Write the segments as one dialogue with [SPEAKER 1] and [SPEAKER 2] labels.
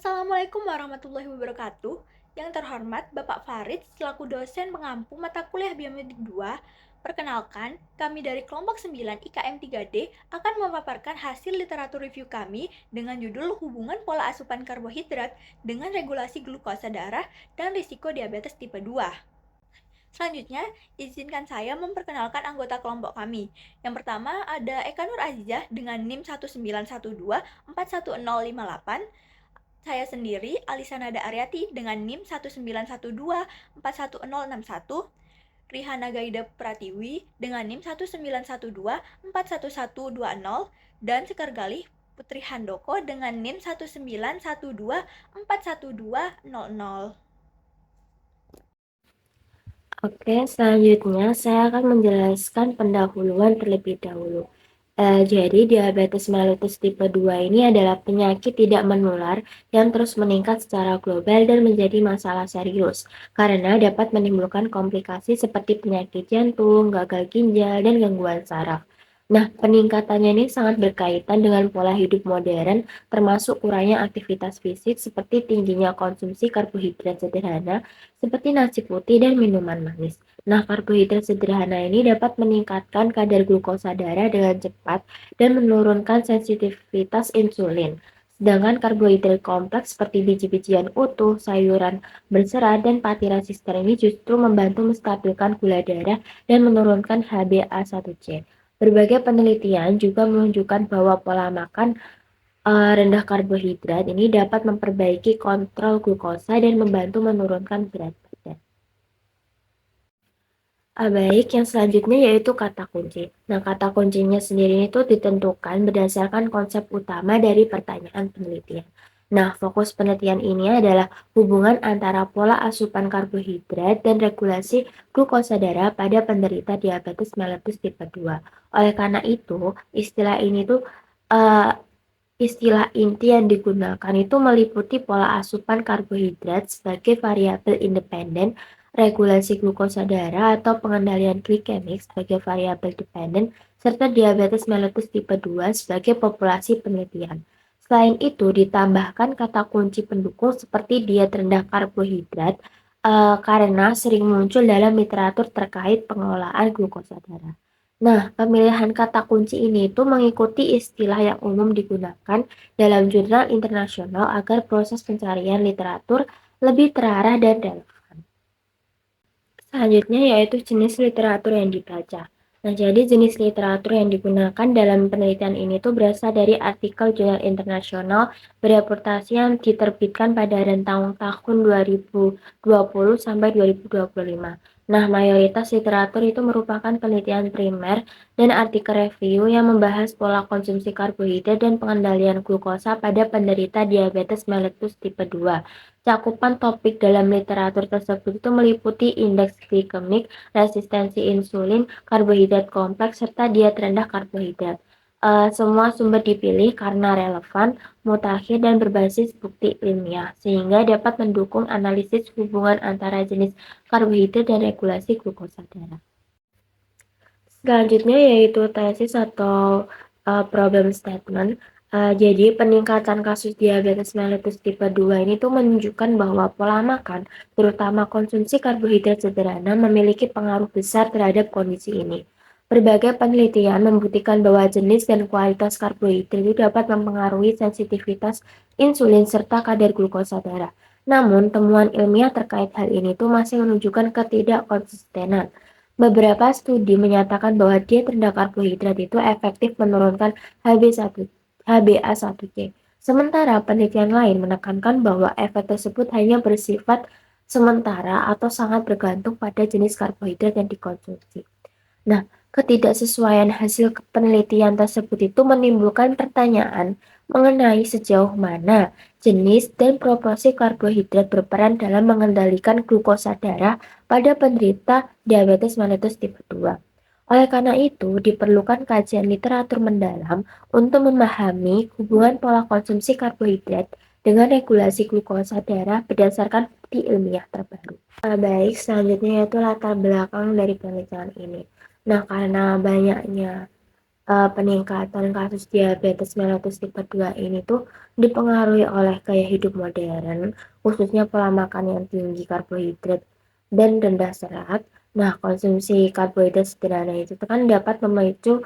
[SPEAKER 1] Assalamualaikum warahmatullahi wabarakatuh. Yang terhormat Bapak Farid selaku dosen pengampu mata kuliah Biomedik 2. Perkenalkan, kami dari kelompok 9 IKM 3D akan memaparkan hasil literatur review kami dengan judul Hubungan Pola Asupan Karbohidrat dengan Regulasi Glukosa Darah dan Risiko Diabetes Tipe 2. Selanjutnya, izinkan saya memperkenalkan anggota kelompok kami. Yang pertama ada Eka Nur Azizah dengan NIM 1912410058. Saya sendiri, Alisa Nada Aryati dengan NIM 1912410061, Rihana Gaida Pratiwi dengan NIM 1912411120, dan Sekar Galih Putri Handoko dengan NIM 1912412000.
[SPEAKER 2] Oke, selanjutnya saya akan menjelaskan pendahuluan terlebih dahulu. Jadi diabetes mellitus tipe 2 ini adalah penyakit tidak menular yang terus meningkat secara global dan menjadi masalah serius karena dapat menimbulkan komplikasi seperti penyakit jantung, gagal ginjal, dan gangguan saraf. Nah, peningkatannya ini sangat berkaitan dengan pola hidup modern, termasuk kurangnya aktivitas fisik seperti tingginya konsumsi karbohidrat sederhana seperti nasi putih dan minuman manis. Nah, karbohidrat sederhana ini dapat meningkatkan kadar glukosa darah dengan cepat dan menurunkan sensitivitas insulin. Sedangkan karbohidrat kompleks seperti biji-bijian utuh, sayuran berserat, dan pati resistor ini justru membantu menstabilkan gula darah dan menurunkan HbA1c. Berbagai penelitian juga menunjukkan bahwa pola makan rendah karbohidrat ini dapat memperbaiki kontrol glukosa dan membantu menurunkan berat badan. Baik, yang selanjutnya yaitu kata kunci. Nah, kata kuncinya sendiri itu ditentukan berdasarkan konsep utama dari pertanyaan penelitian. Nah, fokus penelitian ini adalah hubungan antara pola asupan karbohidrat dan regulasi glukosa darah pada penderita diabetes mellitus tipe 2. Oleh karena itu, istilah ini tuh uh, istilah inti yang digunakan itu meliputi pola asupan karbohidrat sebagai variabel independen, regulasi glukosa darah atau pengendalian glikemik sebagai variabel dependen, serta diabetes mellitus tipe 2 sebagai populasi penelitian. Selain itu, ditambahkan kata kunci pendukung seperti diet rendah karbohidrat karena sering muncul dalam literatur terkait pengelolaan glukosa darah. Nah, pemilihan kata kunci ini itu mengikuti istilah yang umum digunakan dalam jurnal internasional agar proses pencarian literatur lebih terarah dan relevan. Selanjutnya yaitu jenis literatur yang dibaca. Nah, jadi jenis literatur yang digunakan dalam penelitian ini tuh berasal dari artikel jurnal internasional bereputasi yang diterbitkan pada rentang tahun 2020 sampai 2025. Nah, mayoritas literatur itu merupakan penelitian primer dan artikel review yang membahas pola konsumsi karbohidrat dan pengendalian glukosa pada penderita diabetes mellitus tipe 2. Cakupan topik dalam literatur tersebut itu meliputi indeks glikemik, resistensi insulin, karbohidrat kompleks, serta diet rendah karbohidrat. Semua sumber dipilih karena relevan, mutakhir, dan berbasis bukti ilmiah, sehingga dapat mendukung analisis hubungan antara jenis karbohidrat dan regulasi glukosa darah. Selanjutnya yaitu tesis atau problem statement. Jadi peningkatan kasus diabetes mellitus tipe 2 ini tuh menunjukkan bahwa pola makan, terutama konsumsi karbohidrat sederhana, memiliki pengaruh besar terhadap kondisi ini. Berbagai penelitian membuktikan bahwa jenis dan kualitas karbohidrat itu dapat mempengaruhi sensitivitas insulin serta kadar glukosa darah. Namun, temuan ilmiah terkait hal ini tuh masih menunjukkan ketidakkonsistenan. Beberapa studi menyatakan bahwa diet rendah karbohidrat itu efektif menurunkan HbA1c. Sementara penelitian lain menekankan bahwa efek tersebut hanya bersifat sementara atau sangat bergantung pada jenis karbohidrat yang dikonsumsi. Nah, ketidaksesuaian hasil penelitian tersebut itu menimbulkan pertanyaan mengenai sejauh mana jenis dan proporsi karbohidrat berperan dalam mengendalikan glukosa darah pada penderita diabetes mellitus tipe 2. Oleh karena itu, diperlukan kajian literatur mendalam untuk memahami hubungan pola konsumsi karbohidrat dengan regulasi glukosa darah berdasarkan bukti ilmiah terbaru. Baik, selanjutnya yaitu latar belakang dari penelitian ini. Nah, karena banyaknya peningkatan kasus diabetes mellitus tipe 2 ini tuh dipengaruhi oleh gaya hidup modern, khususnya pola makan yang tinggi karbohidrat dan rendah serat. Nah, konsumsi karbohidrat sederhana itu tuh kan dapat memicu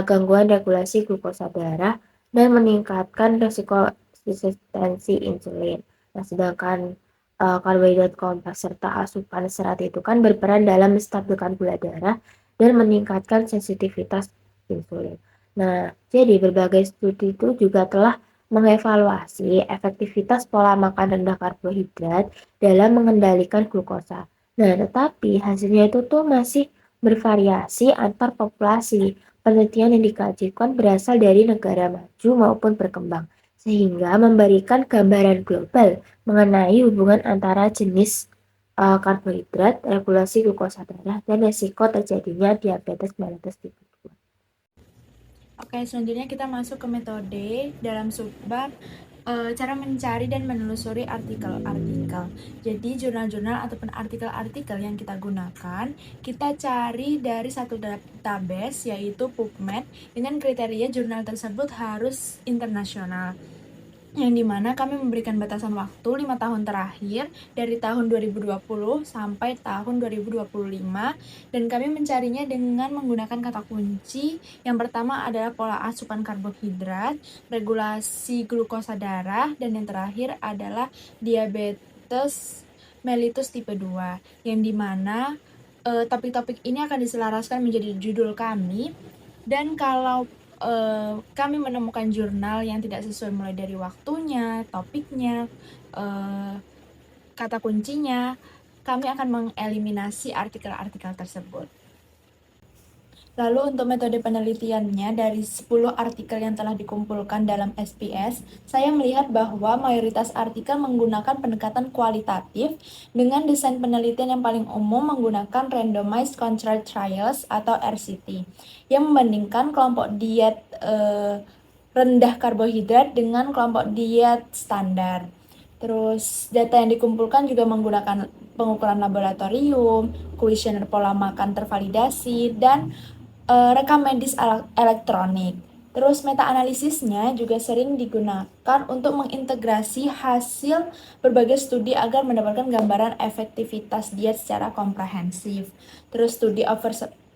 [SPEAKER 2] gangguan regulasi glukosa darah dan meningkatkan resiko resistensi insulin. Nah, sedangkan karbohidrat kompleks serta asupan serat itu kan berperan dalam menstabilkan gula darah dan meningkatkan sensitivitas insulin. Nah, jadi berbagai studi itu juga telah mengevaluasi efektivitas pola makan rendah karbohidrat dalam mengendalikan glukosa. Nah, tetapi hasilnya itu tuh masih bervariasi antar populasi. Penelitian yang dikajikan berasal dari negara maju maupun berkembang, sehingga memberikan gambaran global mengenai hubungan antara jenis karbohidrat, regulasi glukosa darah, dan resiko terjadinya diabetes mellitus tipe 2.
[SPEAKER 1] Oke, selanjutnya kita masuk ke metode dalam subbab cara mencari dan menelusuri artikel-artikel. Jadi jurnal-jurnal ataupun artikel-artikel yang kita gunakan, kita cari dari satu database yaitu PubMed dengan kriteria jurnal tersebut harus internasional. Yang dimana kami memberikan batasan waktu 5 tahun terakhir dari tahun 2020 sampai tahun 2025 dan kami mencarinya dengan menggunakan kata kunci. Yang pertama adalah pola asupan karbohidrat, regulasi glukosa darah, dan yang terakhir adalah diabetes mellitus tipe 2 yang dimana topik-topik ini akan diselaraskan menjadi judul kami. Dan kalau kami menemukan jurnal yang tidak sesuai mulai dari waktunya, topiknya, kata kuncinya, kami akan mengeliminasi artikel-artikel tersebut. Lalu untuk metode penelitiannya dari 10 artikel yang telah dikumpulkan dalam SPS, saya melihat bahwa mayoritas artikel menggunakan pendekatan kualitatif dengan desain penelitian yang paling umum menggunakan Randomized Controlled Trials atau RCT yang membandingkan kelompok diet rendah karbohidrat dengan kelompok diet standar. Terus data yang dikumpulkan juga menggunakan pengukuran laboratorium, kuesioner pola makan tervalidasi, dan rekam medis elektronik. Terus meta-analisisnya juga sering digunakan untuk mengintegrasi hasil berbagai studi agar mendapatkan gambaran efektivitas diet secara komprehensif. Terus studi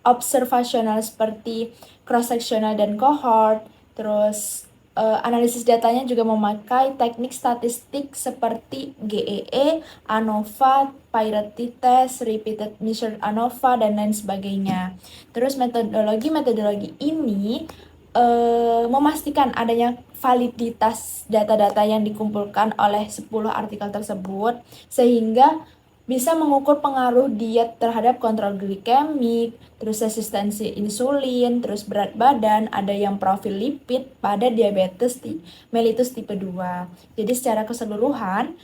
[SPEAKER 1] observasional seperti cross-sectional dan cohort. Terus analisis datanya juga memakai teknik statistik seperti GEE, ANOVA, Pearson test, repeated measured ANOVA, dan lain sebagainya. Terus metodologi ini memastikan adanya validitas data-data yang dikumpulkan oleh 10 artikel tersebut sehingga bisa mengukur pengaruh diet terhadap kontrol glikemik, terus resistensi insulin, terus berat badan, ada yang profil lipid pada diabetes mellitus tipe 2. Jadi secara keseluruhan,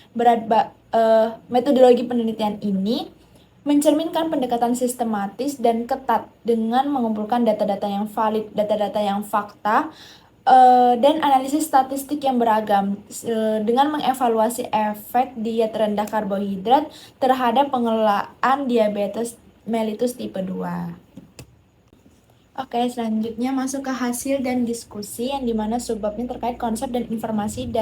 [SPEAKER 1] metodologi penelitian ini mencerminkan pendekatan sistematis dan ketat dengan mengumpulkan data-data yang valid, data-data yang fakta, dan analisis statistik yang beragam dengan mengevaluasi efek diet rendah karbohidrat terhadap pengelolaan diabetes mellitus tipe 2. Oke, selanjutnya masuk ke hasil dan diskusi yang dimana subbabnya terkait konsep dan informasi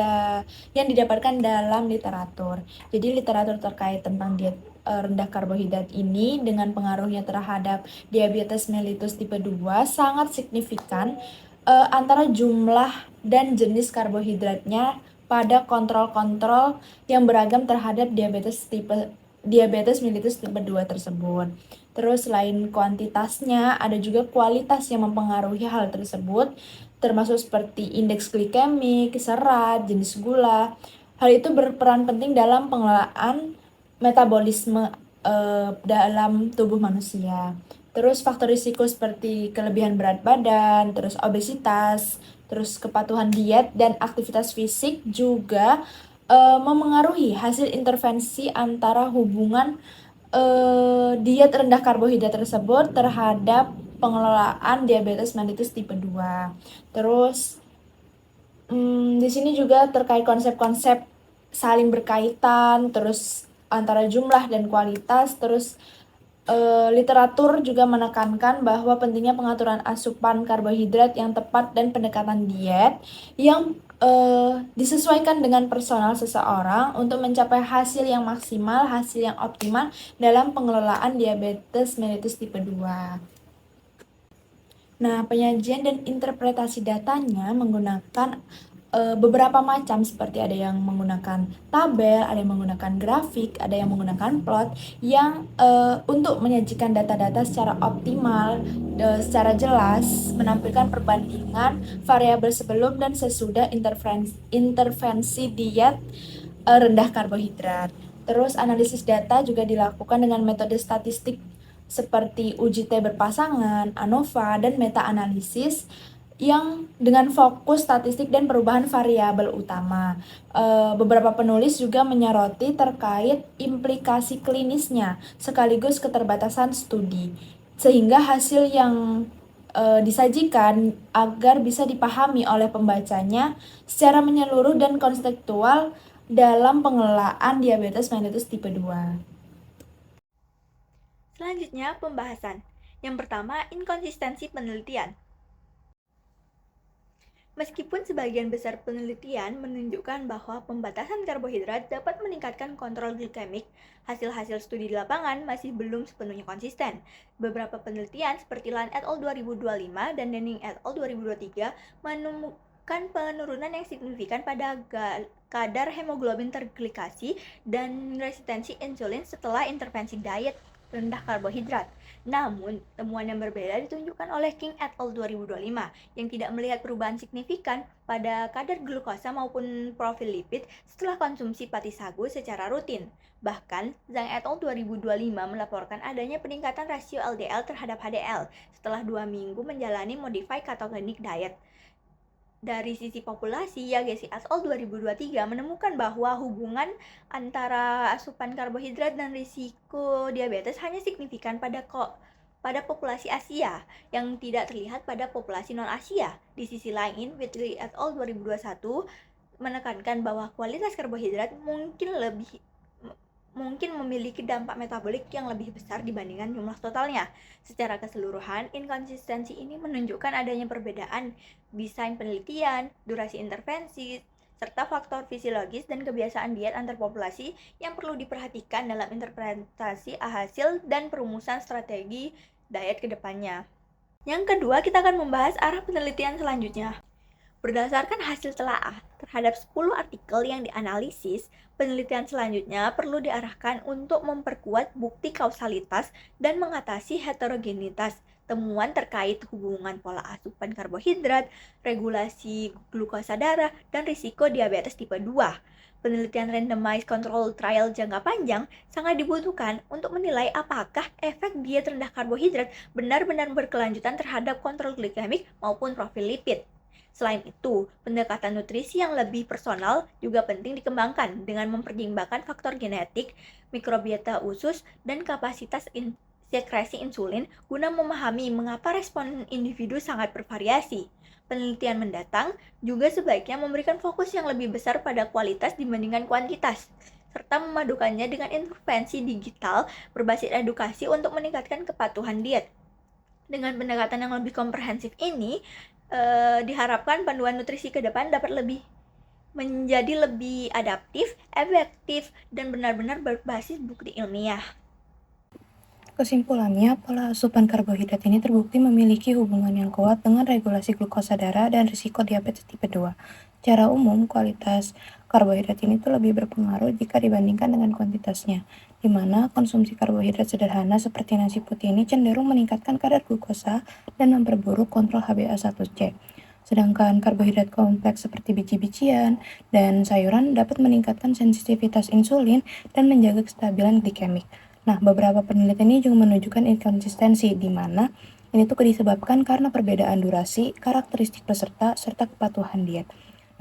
[SPEAKER 1] yang didapatkan dalam literatur. Jadi literatur terkait tentang diet rendah karbohidrat ini dengan pengaruhnya terhadap diabetes mellitus tipe 2 sangat signifikan antara jumlah dan jenis karbohidratnya pada kontrol-kontrol yang beragam terhadap diabetes mellitus tipe 2 tersebut. Terus selain kuantitasnya, ada juga kualitas yang mempengaruhi hal tersebut, termasuk seperti indeks glikemik, serat, jenis gula. Hal itu berperan penting dalam pengelolaan metabolisme dalam tubuh manusia. Terus faktor risiko seperti kelebihan berat badan, terus obesitas, terus kepatuhan diet dan aktivitas fisik juga memengaruhi hasil intervensi antara hubungan diet rendah karbohidrat tersebut terhadap pengelolaan diabetes mellitus tipe 2. Terus di sini juga terkait konsep-konsep saling berkaitan, terus antara jumlah dan kualitas, terus
[SPEAKER 3] Literatur juga menekankan bahwa pentingnya pengaturan asupan karbohidrat yang tepat dan pendekatan diet yang disesuaikan dengan personal seseorang untuk mencapai hasil yang maksimal, hasil yang optimal dalam pengelolaan diabetes mellitus tipe 2. Nah, penyajian dan interpretasi datanya menggunakan beberapa macam, seperti ada yang menggunakan tabel, ada yang menggunakan grafik, ada yang menggunakan plot yang untuk menyajikan data-data secara optimal, secara jelas, menampilkan perbandingan variabel sebelum dan sesudah intervensi diet rendah karbohidrat. Terus analisis data juga dilakukan dengan metode statistik seperti uji T berpasangan, ANOVA, dan meta-analisis yang dengan fokus statistik dan perubahan variabel utama. Beberapa penulis juga menyoroti terkait implikasi klinisnya sekaligus keterbatasan studi, sehingga hasil yang disajikan agar bisa dipahami oleh pembacanya secara menyeluruh dan konseptual dalam pengelolaan diabetes mellitus tipe 2.
[SPEAKER 1] Selanjutnya, pembahasan. Yang pertama, inkonsistensi penelitian. Meskipun sebagian besar penelitian menunjukkan bahwa pembatasan karbohidrat dapat meningkatkan kontrol glikemik, hasil-hasil studi di lapangan masih belum sepenuhnya konsisten. Beberapa penelitian seperti Lan et al. 2025 dan Denning et al. 2023 menemukan penurunan yang signifikan pada kadar hemoglobin terglikasi dan resistensi insulin setelah intervensi diet rendah karbohidrat. Namun, temuan yang berbeda ditunjukkan oleh King et al. 2025 yang tidak melihat perubahan signifikan pada kadar glukosa maupun profil lipid setelah konsumsi pati sagu secara rutin. Bahkan, Zhang et al. 2025 melaporkan adanya peningkatan rasio LDL terhadap HDL setelah 2 minggu menjalani modified ketogenic diet. Dari sisi populasi, Yagesi et al. 2023 menemukan bahwa hubungan antara asupan karbohidrat dan risiko diabetes hanya signifikan pada populasi Asia yang tidak terlihat pada populasi non-Asia. Di sisi lain, Whitley et al. 2021 menekankan bahwa kualitas karbohidrat mungkin memiliki dampak metabolik yang lebih besar dibandingkan jumlah totalnya. Secara keseluruhan, inkonsistensi ini menunjukkan adanya perbedaan desain penelitian, durasi intervensi, serta faktor fisiologis dan kebiasaan diet antar populasi yang perlu diperhatikan dalam interpretasi hasil dan perumusan strategi diet ke depannya. Yang kedua, kita akan membahas arah penelitian selanjutnya. Berdasarkan hasil telaah terhadap 10 artikel yang dianalisis, penelitian selanjutnya perlu diarahkan untuk memperkuat bukti kausalitas dan mengatasi heterogenitas temuan terkait hubungan pola asupan karbohidrat, regulasi glukosa darah, dan risiko diabetes tipe 2. Penelitian randomized control trial jangka panjang sangat dibutuhkan untuk menilai apakah efek diet rendah karbohidrat benar-benar berkelanjutan terhadap kontrol glikemik maupun profil lipid. Selain itu, pendekatan nutrisi yang lebih personal juga penting dikembangkan dengan mempertimbangkan faktor genetik, mikrobiota usus, dan kapasitas sekresi insulin guna memahami mengapa respon individu sangat bervariasi. Penelitian mendatang juga sebaiknya memberikan fokus yang lebih besar pada kualitas dibandingkan kuantitas, serta memadukannya dengan intervensi digital berbasis edukasi untuk meningkatkan kepatuhan diet. Dengan pendekatan yang lebih komprehensif ini, diharapkan panduan nutrisi ke depan dapat menjadi lebih adaptif, efektif, dan benar-benar berbasis bukti ilmiah.
[SPEAKER 4] Kesimpulannya, pola asupan karbohidrat ini terbukti memiliki hubungan yang kuat dengan regulasi glukosa darah dan risiko diabetes tipe 2. Secara umum, kualitas karbohidrat ini tuh lebih berpengaruh jika dibandingkan dengan kuantitasnya, di mana konsumsi karbohidrat sederhana seperti nasi putih ini cenderung meningkatkan kadar glukosa dan memperburuk kontrol HbA1c. Sedangkan karbohidrat kompleks seperti biji-bijian dan sayuran dapat meningkatkan sensitivitas insulin dan menjaga kestabilan glikemik. Nah, beberapa penelitian ini juga menunjukkan inkonsistensi, di mana ini tuh disebabkan karena perbedaan durasi, karakteristik peserta, serta kepatuhan diet.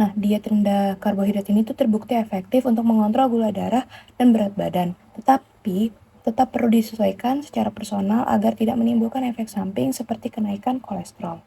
[SPEAKER 4] Nah, diet rendah karbohidrat ini tuh terbukti efektif untuk mengontrol gula darah dan berat badan, tetapi tetap perlu disesuaikan secara personal agar tidak menimbulkan efek samping seperti kenaikan kolesterol.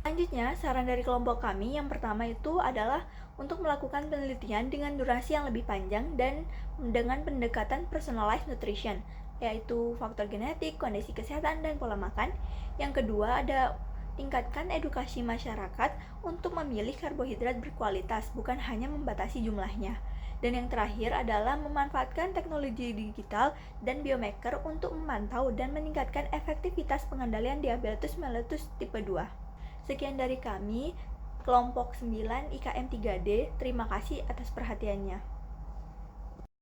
[SPEAKER 1] Selanjutnya, saran dari kelompok kami yang pertama itu adalah untuk melakukan penelitian dengan durasi yang lebih panjang dan dengan pendekatan personalized nutrition. yaitu faktor genetik, kondisi kesehatan, dan pola makan. Yang kedua ada tingkatkan edukasi masyarakat untuk memilih karbohidrat berkualitas, bukan hanya membatasi jumlahnya. Dan yang terakhir adalah memanfaatkan teknologi digital dan biomarker untuk memantau dan meningkatkan efektivitas pengendalian diabetes mellitus tipe 2. Sekian dari kami, kelompok 9 IKM 3D. Terima kasih atas perhatiannya.